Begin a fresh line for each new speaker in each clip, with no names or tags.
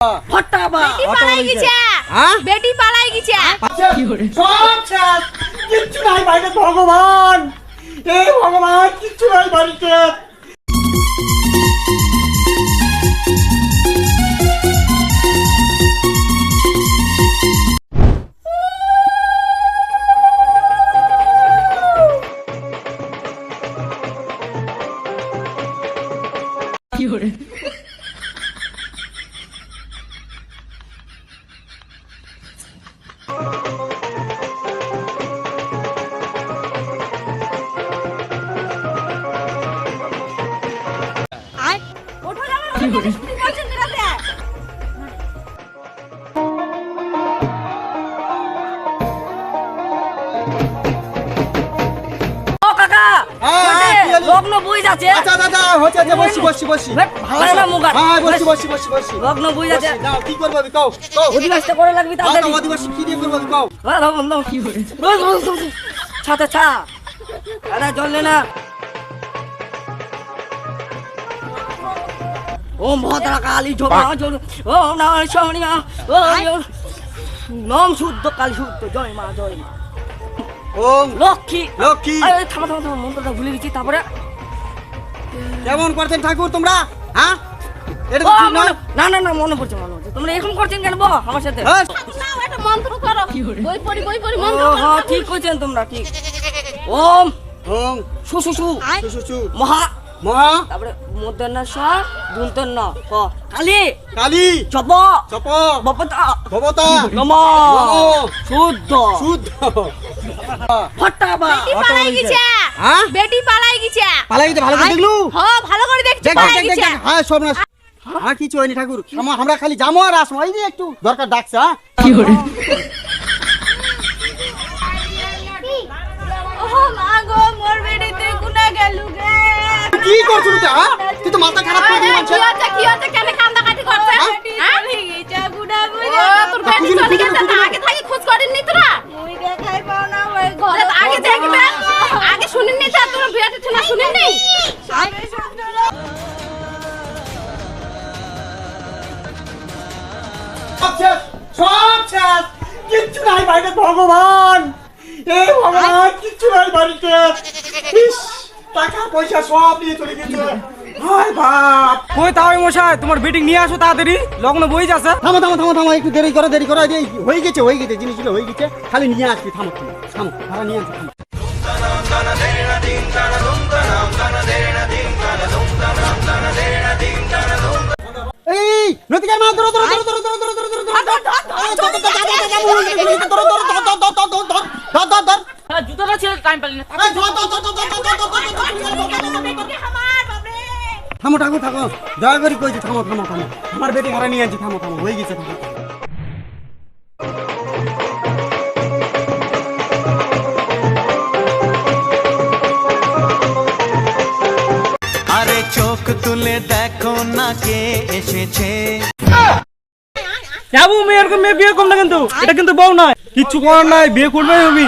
ফটাবা
বেটি পালাই গেছে
হ্যাঁ
বেটি পালাই গেছে
কি করে সব শেষ কিচ্ছু নাই বাইরে ভগবান এই ভগবান কিচ্ছু নাই বাড়িতে কি করে
ওঠো যাবে শুনি বলছেন রাতে ও কাকা লগ্ন বই যাচ্ছে
আচ্ছা দাদা হচ্ছে যে বসি
ভালো না মুগা
হ্যাঁ বসি
লগ্ন বই যাচ্ছে
নাও কি করব আমি কও কও
অধিবাসটা করে লাগবি তাড়াতাড়ি
আদিবাসী কি দিয়ে করব আমি কও
বন্ধ কি করে ছাতা ছা আরে চললে না ওম ভদ্রা কালী ঝোমা ঝোল ওম নম শনিয়া ওম নম শুদ্ধ কালী শুদ্ধ জয় মা
ওম
লক্ষ্মী
লক্ষ্মী
আরে থামা মন্ত্রটা ভুলে গেছি তারপরে
কেমন করতেন ঠাকুর তোমরা হ্যাঁ এটা
ও,
তো ঠিক নয়
না মনে পড়ছে তোমরা এখন করছেন কেন বাবা আমার সাথে
হ্যাঁ
নাও একটা মন্ত্র করো বই পড়ি মন্ত্র হ্যাঁ ঠিক কইছেন তোমরা ঠিক ওম
ওম
সু সু সু
সুসু
মহা
মহা
তারপরে মধ্যাহ্ন দুন্তন্য ক কালী
কালী
জপ
চপ
বপতা
ভবতা
নম
নম
শুদ্ধ
শুদ্ধ
ফটাবা
বেটি পালাই গেছে
হ্যাঁ
বেটি পালাই গেছে
পালাই গেছে ভালো করে দেখলু
হ্যাঁ ভালো করে দেখছি
দেখ
পালাই
দেখ
গেছে
হ্যাঁ সব না হ্যাঁ কিছু হয়নি ঠাকুর আমরা খালি যাবো আর আসবো এই যে একটু দরকার ডাকছে হ্যাঁ
কি করে
ও মা গো মোর বেটিতে কুনা গেলু গে
কি করছিস তুই হ্যাঁ তুই তো মাথা খারাপ করে দিলি মানুষের
কি হচ্ছে কেন কান্দা কাটি করছে হ্যাঁ গেছে গুডা বুঝা তোর বেটি চলে গেছে না আগে থাকি খোঁজ করেননি তোরা মুই দেখাই পাও না ওই ঘরে আগে দেখবে আগে শুনিনি তা তোর বেটি ঠিনা শুনিনি আগে শুনলো
সব শেষ কিচ্ছু নাই বাইরে ভগবান এই ভগবান কিচ্ছু নাই বাড়িতে ইস, টাকা পয়সা সব নিয়ে চলে গেছে হায় বাপ
কই তাও মশাই তোমার বেটিং নিয়ে আসো তাড়াতাড়ি লগ্ন বই যাচ্ছে
থামো একটু দেরি করো এই হয়ে গেছে জিনিসগুলো হয়ে গেছে খালি নিয়ে আসবি থামো ভাড়া নিয়ে আসবি এই নতিকার মা ধরো
জুতোটা ছিল টাইম পালি না
থামো ঠাকুর থাকো দয়া করে কইছি থামো আমার বেটি ভাড়া নিয়ে আসছি থামো হয়ে গেছে থামো
আরে চোখ তুলে দেখো না কে এসেছে
যাবো মেয়ের মেয়ে বিয়ে করলে কিন্তু এটা কিন্তু বউ নয় কিচ্ছু করার নাই বিয়ে করবেই হবি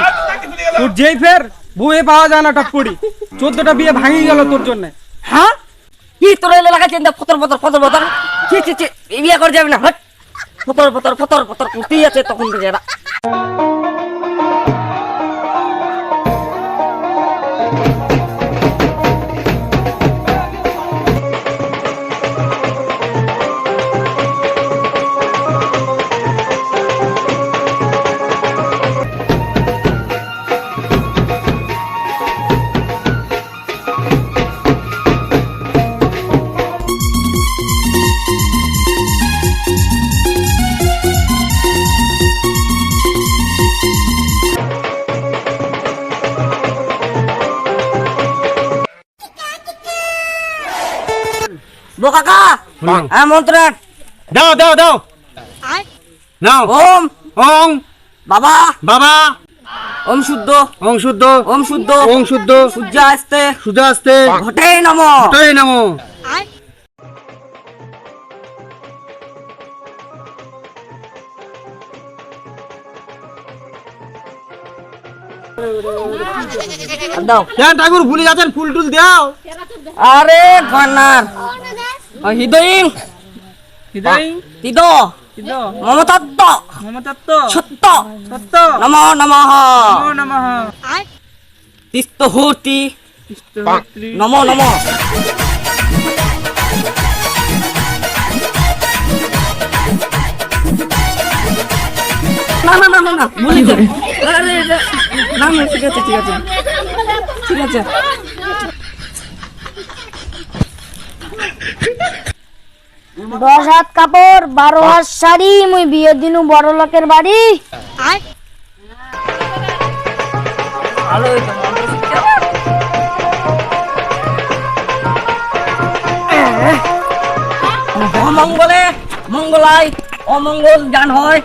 তোর যেই ফের বউয়ে পাওয়া যায় না টপ করি 14টা বিয়ে ভাঙি গেল তোর জন্য
হ্যাঁ কি তোর এলে লাগাচ্ছেন ফতর ছি বিয়ে করে যাবে না হট ফতর করতেই আছে তখন থেকে এরা কাকা হ্যাঁ মন্ত্র
দাও নাও
ওম
ওং
বাবা
ওম
শুদ্ধ
সূর্যাস্তে
ঘটে নম দাও
কেন ঠাকুর ভুলে যাচ্ছেন ফুল টুল দাও
আরে গানার হৃদয়িং
হৃদয়
তিদ
তিদ
মমতত্ত্ব
মমতত্ত্ব
সত্য
সত্য
নমো নমঃ
নমো নমঃ
তিস্তহূর্তি
তিষ্ঠতি
নমো নমঃ না না না না না ভুলে যাবে আরে না না ঠিক আছে ঠিক আছে ঠিক আছে
10 হাত কাপড় 12 হাত শাড়ি মুই বিয়ের দিনু বড় লোকের বাড়ি
ভালো হইতো মঙ্গলে মঙ্গলায় অমঙ্গল জান হয়